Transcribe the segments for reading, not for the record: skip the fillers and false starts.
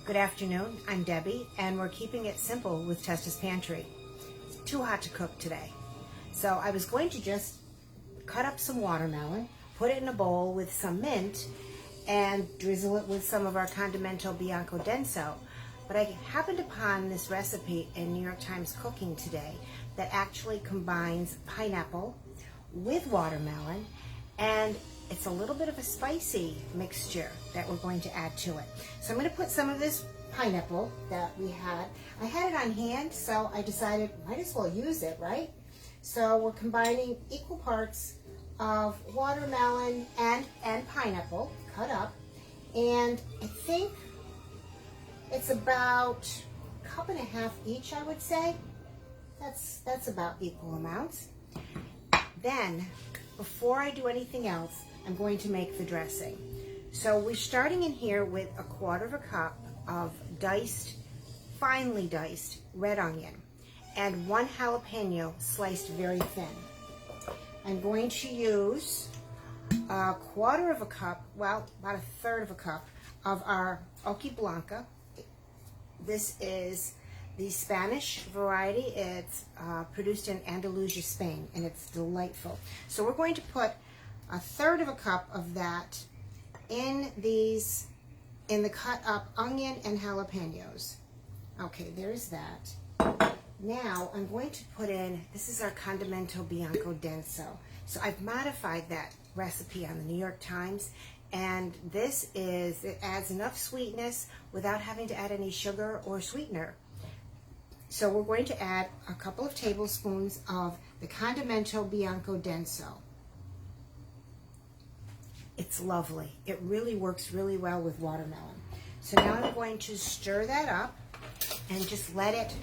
Good afternoon, I'm Debbie, and we're keeping it simple with Testa's Pantry. It's too hot to cook today. So I was going to just cut up some watermelon, put it in a bowl with some mint, and drizzle it with some of our Condimento Bianco Denso. But I happened upon this recipe in New York Times Cooking today that actually combines pineapple with watermelon, and it's a little bit of a spicy mixture that we're going to add to it. So I'm going to put some of this pineapple that we had. I had it on hand, so I decided might as well use it, right? So we're combining equal parts of watermelon and pineapple cut up, and I think it's about a cup and a half each, I would say. That's about equal amounts. Then, before I do anything else, I'm going to make the dressing. So we're starting in here with a quarter of a cup of finely diced red onion and 1 jalapeno sliced very thin. I'm going to use a quarter of a cup, well, about a third of a cup of our Hojiblanca. This is the Spanish variety. It's produced in Andalusia, Spain, and it's delightful. So we're going to put a third of a cup of that in the cut up onion and jalapenos. Okay, there's that. Now I'm going to put in, this is our Condimento Bianco Denso. So I've modified that recipe on the New York Times, and it adds enough sweetness without having to add any sugar or sweetener. So we're going to add a couple of tablespoons of the Condimento Bianco Denso. It's lovely. It really works really well with watermelon. So now I'm going to stir that up and just let it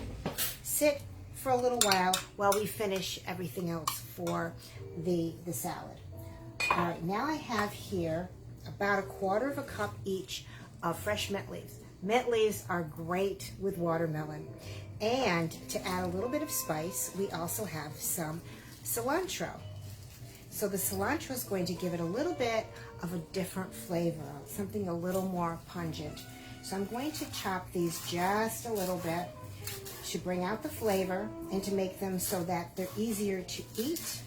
sit for a little while we finish everything else for the salad. All right, now I have here about a quarter of a cup each of fresh mint leaves. Mint leaves are great with watermelon. And to add a little bit of spice, we also have some cilantro. So the cilantro is going to give it a little bit of a different flavor, something a little more pungent. So I'm going to chop these just a little bit to bring out the flavor and to make them so that they're easier to eat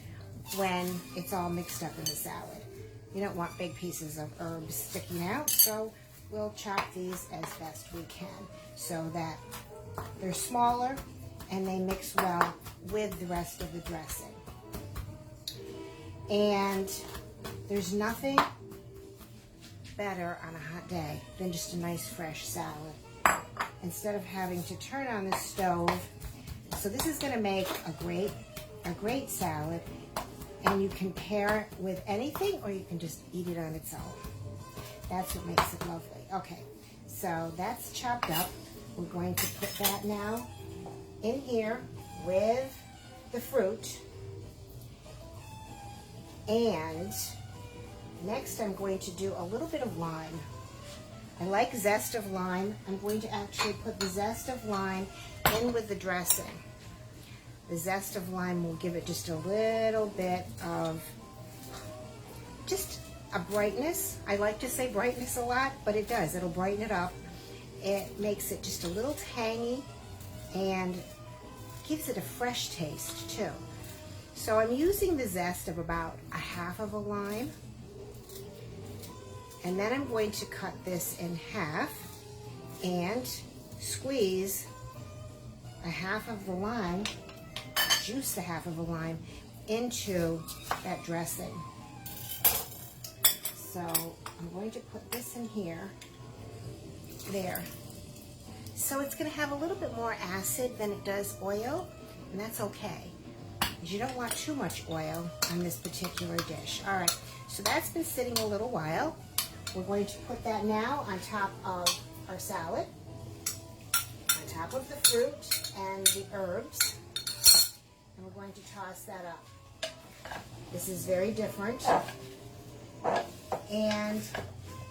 when it's all mixed up in the salad. You don't want big pieces of herbs sticking out, so we'll chop these as best we can so that they're smaller and they mix well with the rest of the dressing. And there's nothing better on a hot day than just a nice fresh salad instead of having to turn on the stove. So this is going to make a great salad, and you can pair it with anything or you can just eat it on its own. That's what makes it lovely. Okay, so that's chopped up. We're going to put that now in here with the fruit. And next I'm going to do a little bit of lime. I like zest of lime. I'm going to actually put the zest of lime in with the dressing. The zest of lime will give it just a little bit of just a brightness. I like to say brightness a lot, but it does. It'll brighten it up. It makes it just a little tangy and gives it a fresh taste too. So I'm using the zest of about a half of a lime, and then I'm going to cut this in half and squeeze a half of the lime, juice the half of a lime into that dressing. So I'm going to put this in here. There. So it's going to have a little bit more acid than it does oil, and that's okay, because you don't want too much oil on this particular dish. All right, so that's been sitting a little while. We're going to put that now on top of our salad, on top of the fruit and the herbs, and we're going to toss that up. This is very different, and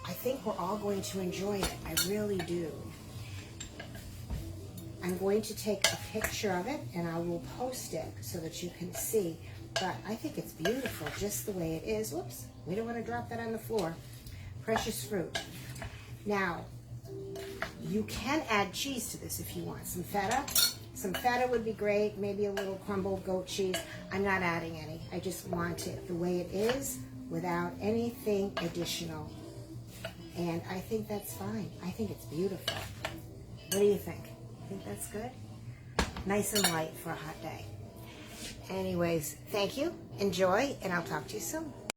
I think we're all going to enjoy it. I really do. I'm going to take a picture of it and I will post it so that you can see. But I think it's beautiful just the way it is. Whoops, we don't want to drop that on the floor. Precious fruit. Now, You can add cheese to this if you want. Some feta. Some feta would be great. Maybe a little crumbled goat cheese. I'm not adding any. I just want it the way it is without anything additional. And I think that's fine. I think it's beautiful. What do you think? Think that's good? Nice and light for a hot day. Anyways, thank you. Enjoy, and I'll talk to you soon.